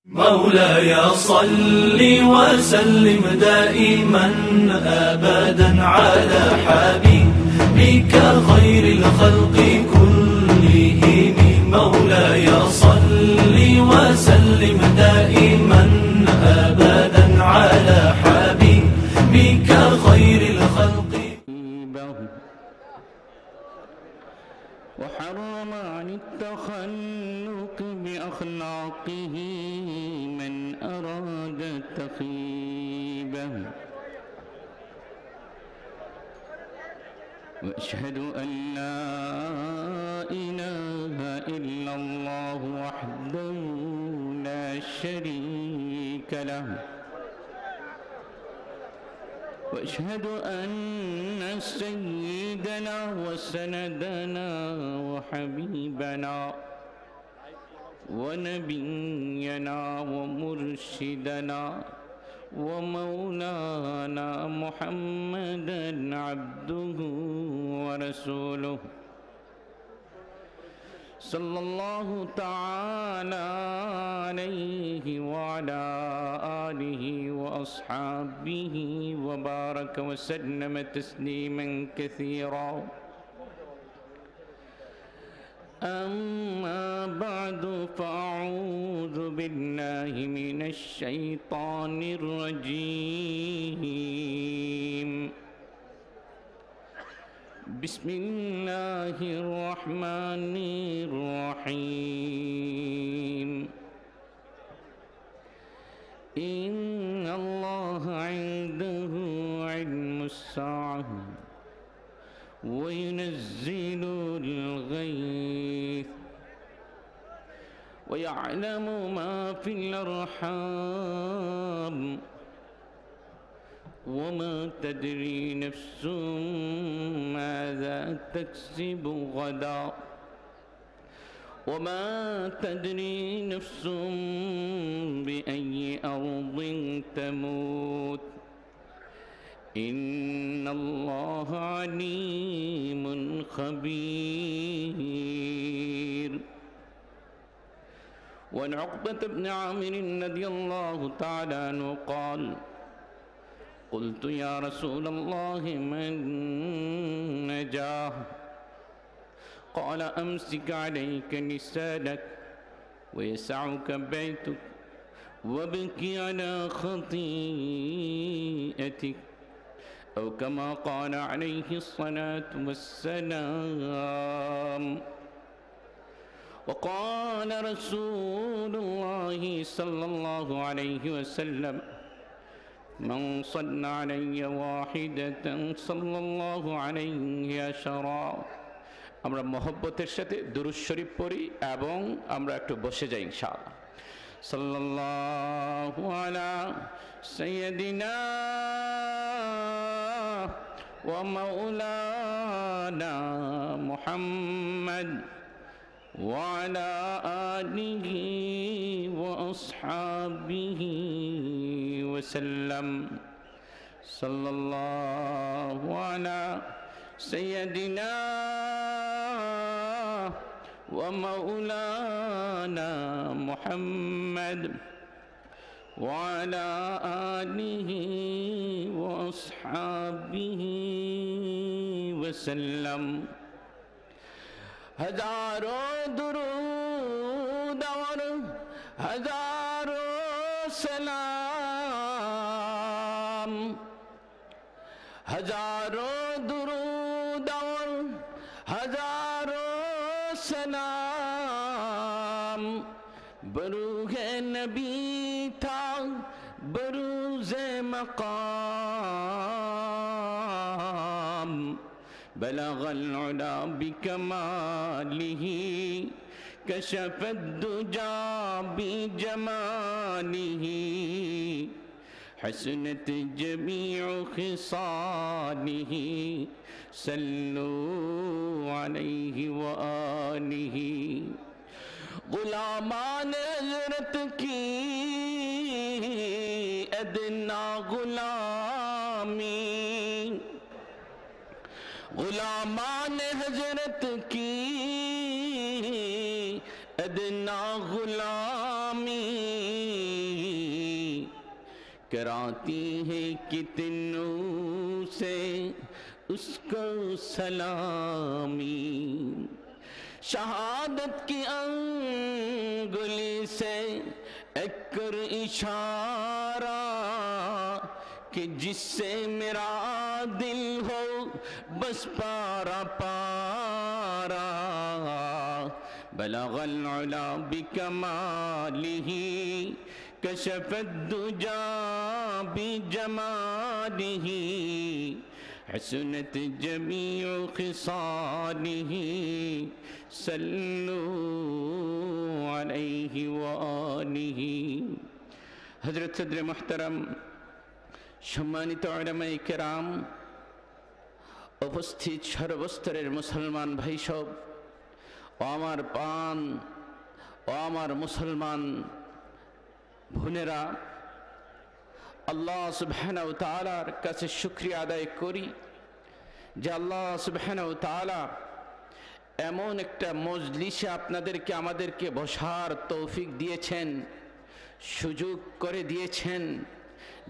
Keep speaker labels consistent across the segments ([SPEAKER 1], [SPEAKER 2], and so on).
[SPEAKER 1] مولاي صل وسلم دائما أبدا على حبيبك خير الخلق كلهم. مولاي صل وسلم دائما أبدا على حبيبك خير الخلق.
[SPEAKER 2] وحرم عن التخلق بأخلاقه من أراد تخيبه. وأشهد أن لا إله إلا الله وحده لا شريك له. وأشهد أن سيدنا وسندنا وحبيبنا ونبينا ومرشدنا ومولانا محمدا عبده ورسوله صلى الله تعالى عليه وعلى آله وأصحابه وبارك وسلم تسليما كثيرا. أما بعد فأعوذ بالله من الشيطان الرجيم. بسم الله الرحمن الرحيم. إن الله عنده علم الساعة وينزل الغيث ويعلم ما في الأرحام وما تدري نفس ماذا تكسب غدا وما تدري نفس بأي أرض تموت. إن الله عليم خبير. وعن عقبة بن عامر رضي الله تعالى عنه قال: قلت يا رسول الله من نجاه؟ قال: أمسك عليك لسانك ويسعك بيتك وابكي على خطيئتك، أو كما قال عليه الصلاة والسلام. وقال رسول الله صلى الله عليه وسلم: من صلى علي واحدة صلى الله عليه عشرا. আমরা মহব্বতের সাথে দুরূদ শরীফ পড়ি এবং আমরা একটু বসে যাই ইনশাআল্লাহ। সাল্লাল্লাহু আলা সাইয়্যিদিনা ওয়া মাওলানা মুহাম্মদ ওয়া আলা আলিহি ওয়া আসহাবিহি ওয়া সাল্লাম। সাল্লাল্লাহু আলা সাইয়্যিদিনা ومولانا محمد وعلى آله وأصحابه وسلم. हजारों दुरूद और हजारों सलाम, हजारों दुरूद और हजारों सलाम। बरूहे नबी था बरूज़े मक़ाम, बलगल उला बिकमालिही कशफद दुजा बिजमालिही, हसनत जमीउ खिसालिही सल्लू अलैहि व आलिही। गुलामान हज़रत की अदना गुलामी, गुलामान हज़रत की अदना गुलामी कराती है कितनों से उसको सलामी, शहादत की अंगुली से एक कर इशारा कि जिससे मेरा दिल हो बस पारा पारा, बलगल उला बिकमालिही कशफत दुजा बिजमालिही, हसनत जमीउ खिसालिही, सल्लू अलैहि व आलिही। हजरत सदर मुहतरम, सम्मानित उलेमाए केराम, उपस्थित सर्वस्तरेर मुसलमान भाई सब ও আমার পান ও আমার মুসলমান বোনেরা, আল্লাহ সুবহানাহু ওয়া তাআলার কাছে শুকরিয়া আদায় করি যে আল্লাহ সুবহানাহু ওয়া তাআলা এমন একটা মজলিসে আপনাদেরকে আমাদেরকে বসার তৌফিক দিয়েছেন, সুযোগ করে দিয়েছেন,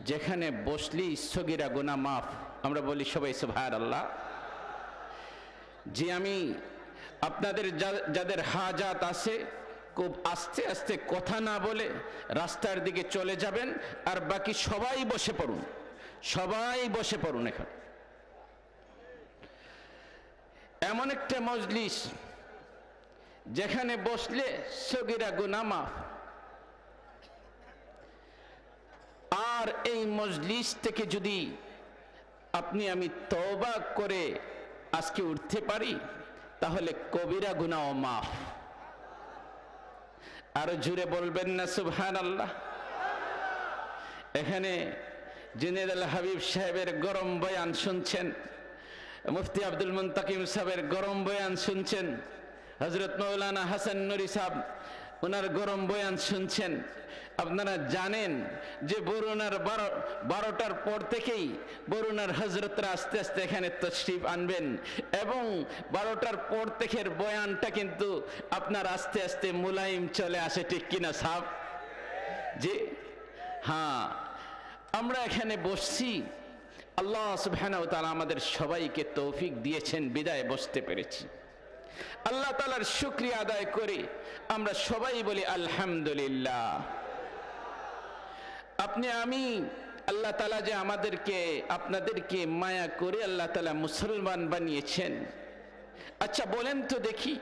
[SPEAKER 2] যেখানে বসলেই সগীরা গুনাহ মাফ। আমরা বলি সবাই সুবহানাল্লাহ। যে আমি আপনাদের যাদের হাজাত আছে খুব আস্তে আস্তে কথা না বলে রাস্তার দিকে চলে যাবেন, আর বাকি সবাই বসে পড়ুন, সবাই বসে পড়ুন। এখানে এমন একটা মজলিস যেখানে বসলে সগীরা গুনাহ মাফ। আর এই মজলিস থেকে যদি আপনি আমি তওবা করে আজকে উঠতে পারি তাহলে কবিরা গুনাহ মাফ। আরো জোরে বলবেন না সুবহানাল্লাহ। এখানে জুনায়েদ হাবিব সাহেবের গরম বয়ান শুনছেন, মুফতি আব্দুল মুনতাকিম সাহেবের গরম বয়ান শুনছেন, হযরত মাওলানা হাসান নুরি সাহেব ওনার গরম বয়ান শুনছেন। আপনারা জানেন যে বরুণার 12টার পর থেকেই বরুণার হযরতরা আস্তে আস্তে এখানে তশরিফ আনবেন, এবং 12টার পর থেকে বয়ানটা কিন্তু আপনার আস্তে আস্তে মুলায়ম চলে আসে, ঠিক কিনা সাহেব? জি হ্যাঁ, আমরা এখানে বসছি, আল্লাহ সুবহানাহু ওয়া তাআলা আমাদের সবাইকে তৌফিক দিয়েছেন বিদায় বসতে পেরেছি। আল্লাহ তাআলার শুকরিয়া আদায় করে আমরা সবাই বলি আলহামদুলিল্লাহ। আপনি আমি আল্লাহ তাআলা যে আমাদেরকে আপনাদেরকে মায়া করে আল্লাহ তাআলা মুসলমান বানিয়েছেন। আচ্ছা বলেন তো দেখি,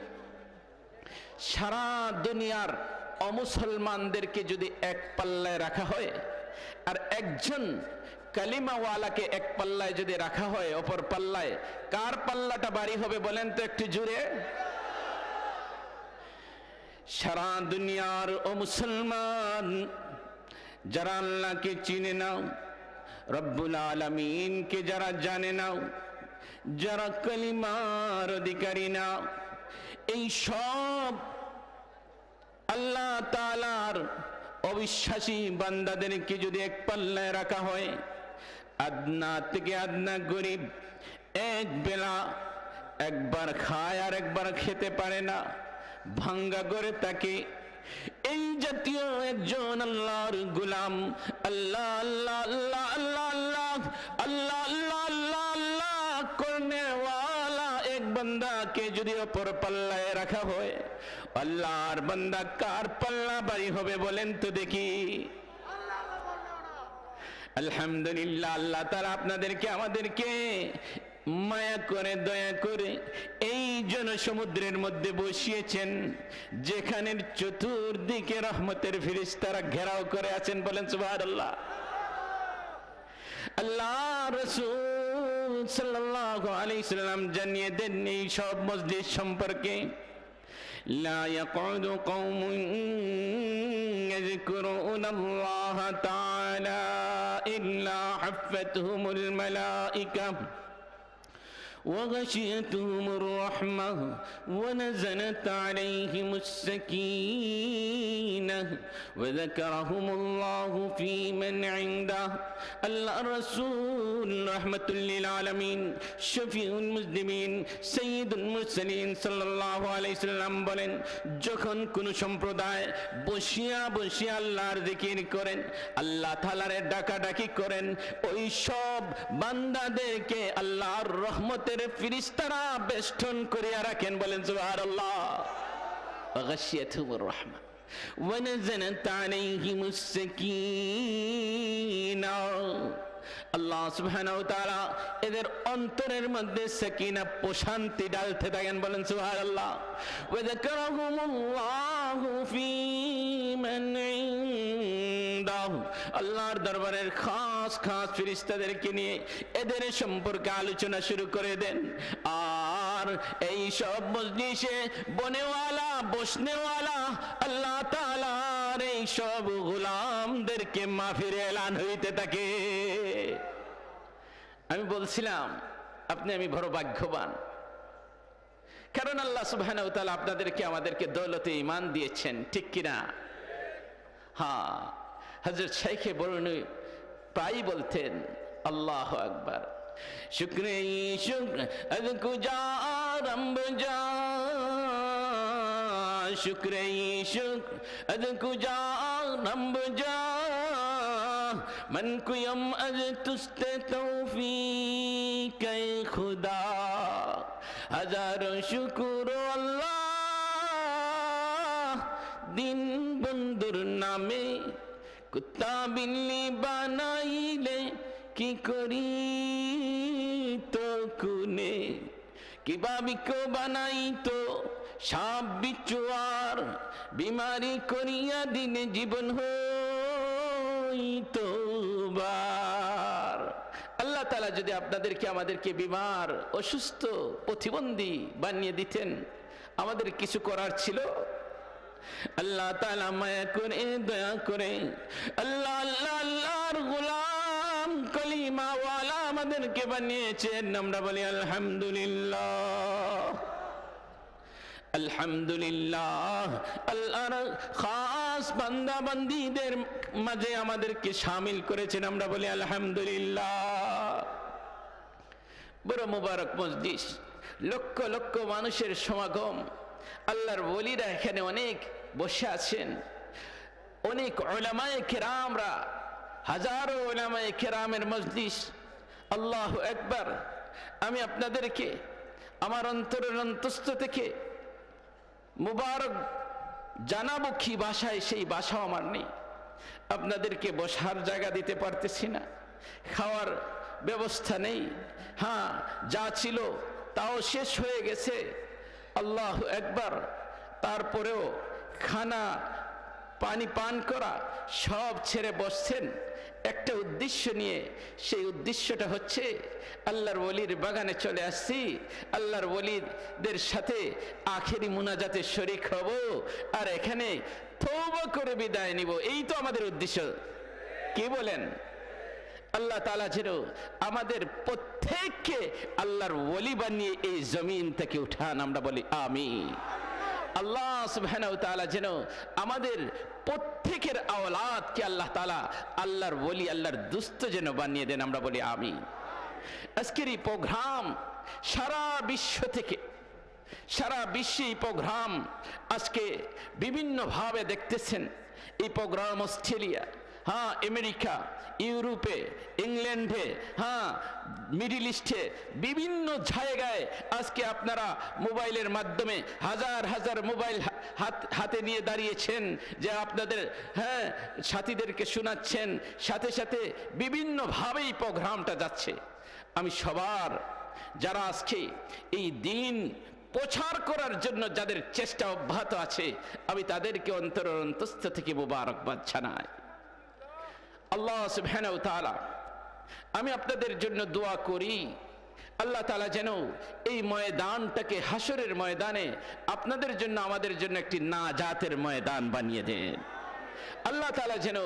[SPEAKER 2] সারা দুনিয়ার অমুসলমানদেরকে যদি এক পাল্লায় রাখা হয় আর একজন কালিমাওয়ালাকে এক পাল্লায় যদি রাখা হয় অপর পাল্লায়, কার পাল্লাটা ভারী হবে বলেন তো একটু জোরে? সারা দুনিয়ার ও মুসলমান যারা আল্লাহকে চিনে নাও, রব্বুল আলামিনকে যারা জানে নাও, যারা কালিমার অধিকারী নাও, এই সব আল্লাহ তাআলার অবিশ্বাসী বান্দাদেরকে যদি এক পাল্লায় রাখা হয়, আদনা থেকে আদনা গরিব, এক বেলা একবার খায় আর একবার খেতে পারে না, ভাঙ্গা করে তাকে, এই জাতীয় একজন আল্লাহর গোলাম, আল্লাহ আল্লাহ আল্লাহ আল্লাহ আল্লাহ আল্লাহ আল্লাহ আল্লাহ আল্লাহ করনে ওয়ালা এক বান্দাকে যদি অপর পাল্লায় রাখা হয়, আল্লাহর বান্দা কার পাল্লা ভারী হবে বলেন তো দেখি? আলহামদুলিল্লাহ, আল্লাহ তাআলা আপনাদেরকে আমাদেরকে মায়া করে দয়া করে এই জনসমুদ্রের মধ্যে বসিয়েছেন, যেখানে চতুর্দিকে রহমতের ফেরেশতারা ঘেরাও করে আছেন। বলেন সুবহানাল্লাহ। আল্লাহ রাসূল সাল্লাল্লাহু আলাইহি সাল্লাম জানিয়ে দেন এই সব মজলিস সম্পর্কে, লা ইয়াকুদু কওমুন ইয়াযকুরুনাল্লাহা তাআলা ইল্লা হাফাতহুমুল মালাইকা وغشيتهم الرحمة ونزلت عليهم السكينة وذكرهم الله في من عنده الله الرسول رحمة للعالمين شفيع المسلمين سيد المرسلين صلى الله عليه وسلم বলেন যখন কোন সম্প্রদায় বসিয়া বসিয়া আল্লাহর জিকির করেন আল্লাহ তাআলার ডাকাডাকি করেন ওই সব বান্দাদেরকে আল্লাহর রহমতের ফেরেশতারা বেষ্টন করিয়া রাখেন বলেন সুবহানাল্লাহ ওয়াগাশিয়াতুহুর রাহমা ওয়া নাযালাত আলাইহিমুস সাকিনা আল্লাহ সুবহানাহু ওয়া তাআলা এদের অন্তরের মধ্যে সাকিনা প্রশান্তি ডালতে থাকেন বলেন সুবহানাল্লাহ ওয়া যাকারাহুমুল্লাহু ফী মান ইনদাহু আল্লাহর দরবারের খাস খাস ফেরেশতাদেরকে নিয়ে এদের সম্পর্কে আলোচনা শুরু করে দেন আর এই সব মজলিসে বনেওয়ালা বসনেওয়ালা আল্লাহ তাআলার এই সব গোলামদেরকে মাফির এলান হইতে থাকে আমি বলছিলাম আমি বড় ভাগ্যবান কারণ আল্লাহ সুবহানাহু ওয়া তাআলা আপনাদেরকে আমাদেরকে দৌলতে ঈমান দিয়েছেন ঠিক কি না হ্যাঁ হযরত শাইখ বরুণী প্রায়ই বলতেন আল্লাহু আকবার শুকরে শুকর আযকু যা রব যা শুকরে শুকর আযকু যা রব যা मन कुयम अज तुस्ते तौफीक खुदा हजारों शुक्र अल्लाह दिन बंदुर नामे कुत्ता बिल्ली बनाइले की करी तो कुने कि बाबी को बनाई तो साप बिचुआर बीमारी करिया दिने जीवन हो আল্লাহ তাআলা যদি আপনাদেরকে আমাদেরকে বিমার অসুস্থ প্রতিবন্ধী বানিয়ে দিতেন আমাদের কিছু করার ছিল আল্লাহ তাআলা মায়া করে দয়া করে আল্লাহ আল্লাহ আল্লাহর গোলাম কলিমা ওয়ালা আমাদেরকে বানিয়েছেন আমরা বলি আলহামদুলিল্লাহ আলহামদুলিল্লাহ আল্লাহর খাস বান্দা বান্দীদের মাঝে আমাদেরকে শামিল করেছেন আমরা বলি আলহামদুলিল্লাহ বড় মুবারক মজলিস লক্ষ লক্ষ মানুষের সমাগম আল্লাহর ওলিরা এখানে অনেক বসে আছেন অনেক উলামায়ে কেরামরা হাজারো উলামায়ে কেরামের মজলিস আল্লাহু আকবার আমি আপনাদেরকে আমার অন্তরের অন্তঃস্থ থেকে মুবারক জানাবো কি ভাষায় সেই ভাষাও আমার নেই আপনাদেরকে বসার জায়গা দিতে পারতেছি না খাওয়ার ব্যবস্থা নেই হ্যাঁ যা ছিল তাও শেষ হয়ে গেছে আল্লাহু আকবার তারপরেও খানা পানি পান করা সব ছেড়ে বসছেন একটা উদ্দেশ্য নিয়ে সেই উদ্দেশ্যটা হচ্ছে আল্লাহর ওলির বাগানে চলে আসছি আল্লাহর ওলিদের সাথে আখেরি মুনাজাতে শরীক হব আর এখানে তওবা করে বিদায় নিব এই তো আমাদের উদ্দেশ্য কি বলেন আল্লাহ তাআলা যেন আমাদের প্রত্যেককে আল্লাহর ওলি বানিয়ে এই জমিন থেকে উঠান আমরা বলি আমিন আল্লাহ সুবহানাহু ওয়া তাআলা যেন আমাদের প্রত্যেকের আওলাদকে আল্লাহ তাআলা আল্লাহর ওলি আল্লাহর দোস্ত যেন বানিয়ে দেন আমরা বলি আমিন আজকের এই প্রোগ্রাম সারা বিশ্ব থেকে সারা বিশ্বে এই প্রোগ্রাম আজকে বিভিন্নভাবে দেখতেছেন এই প্রোগ্রাম অস্ট্রেলিয়া হ্যাঁ আমেরিকা ইউরোপে ইংল্যান্ডে হ্যাঁ মিডল ইস্টে বিভিন্ন জায়গায় আজকে আপনারা মোবাইলের মাধ্যমে হাজার হাজার মোবাইল হাতে নিয়ে দাঁড়িয়েছেন যে আপনাদের হ্যাঁ সাথীদেরকে শোনাচ্ছেন সাথে সাথে বিভিন্নভাবেই প্রোগ্রামটা যাচ্ছে আমি সবার যারা আজকে এই দিন প্রচার করার জন্য যাদের চেষ্টা অব্যাহত আছে আমি তাদেরকে অন্তরের অন্তঃস্থ থেকে মোবারকবাদ জানাই আল্লাহ সুবহানাহু ওয়া তাআলা আমি আপনাদের জন্য দোয়া করি আল্লাহ তাআলা যেন এই ময়দানটাকে হাসরের ময়দানে আপনাদের জন্য আমাদের জন্য একটি নাজাতের ময়দান বানিয়ে দেন আল্লাহ তাআলা যেন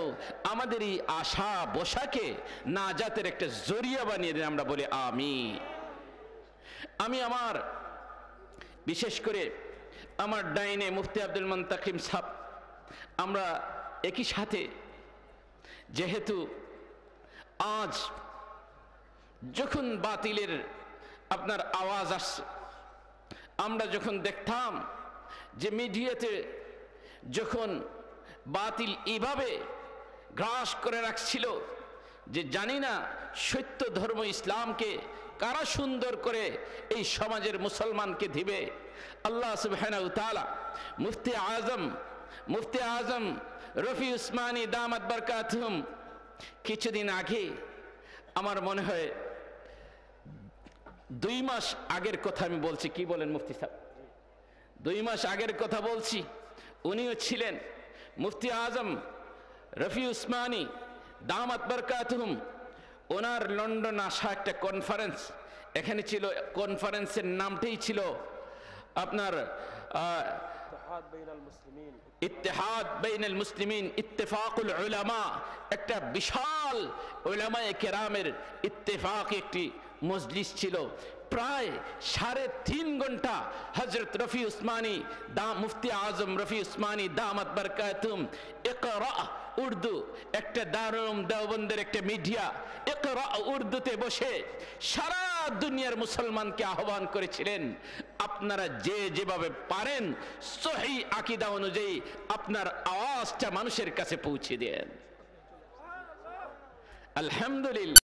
[SPEAKER 2] আমাদের এই আশা বসাকে নাজাতের একটা জরিয়া বানিয়ে দেন আমরা বলি আমিন আমি আমার বিশেষ করে আমার ডাইনে মুফতি আব্দুল মুন্তাকিম সাহেব, আমরা একই সাথে, যেহেতু আজ যখন বাতিলের আপনার আওয়াজ আসছে, আমরা যখন দেখতাম যে মিডিয়াতে যখন বাতিল এইভাবে গ্রাস করে রাখছিল যে জানি না সত্য ধর্ম ইসলামকে কারা সুন্দর করে এই সমাজের মুসলমানকে দিবে। আল্লাহ সুবহানাহু ওয়া তাআলা মুফতি আজম রফি উসমানী দামাত বরকাতুহুম কিছুদিন আগে, আমার মনে হয় 2 মাস আগের কথা আমি বলছি, কি বলেন মুফতি সাহেব? 2 মাস আগের কথা বলছি। উনিও ছিলেন মুফতি আজম রফি উসমানী দামাত বরকাতুহুম। ওনার লন্ডন আসা একটা কনফারেন্স, এখানে ছিল, কনফারেন্সের নামটাই ছিল আপনার ইত্তেহাদ বাইনাল মুসলিমিন ইত্তেফাকুল উলামা, একটা বিশাল উলামায়ে কেরামের ইত্তেফাক একটি মজলিস ছিল। প্রায় 3.5 ঘন্টা হযরত রফি উসমানী মুফতি আজম রফি উসমানী দামাত বরকাতুহুম ইকরা উর্দু, একটা দারুল দেওবন্দের একটা মিডিয়া, ইকরা উর্দুতে বসে সারা দুনিয়ার মুসলমানকে আহ্বান করেছিলেন, আপনারা যে যেভাবে পারেন সহিহ আকীদা অনুযায়ী আপনার আওয়াজটা মানুষের কাছে পৌঁছে দেন। আলহামদুলিল্লাহ।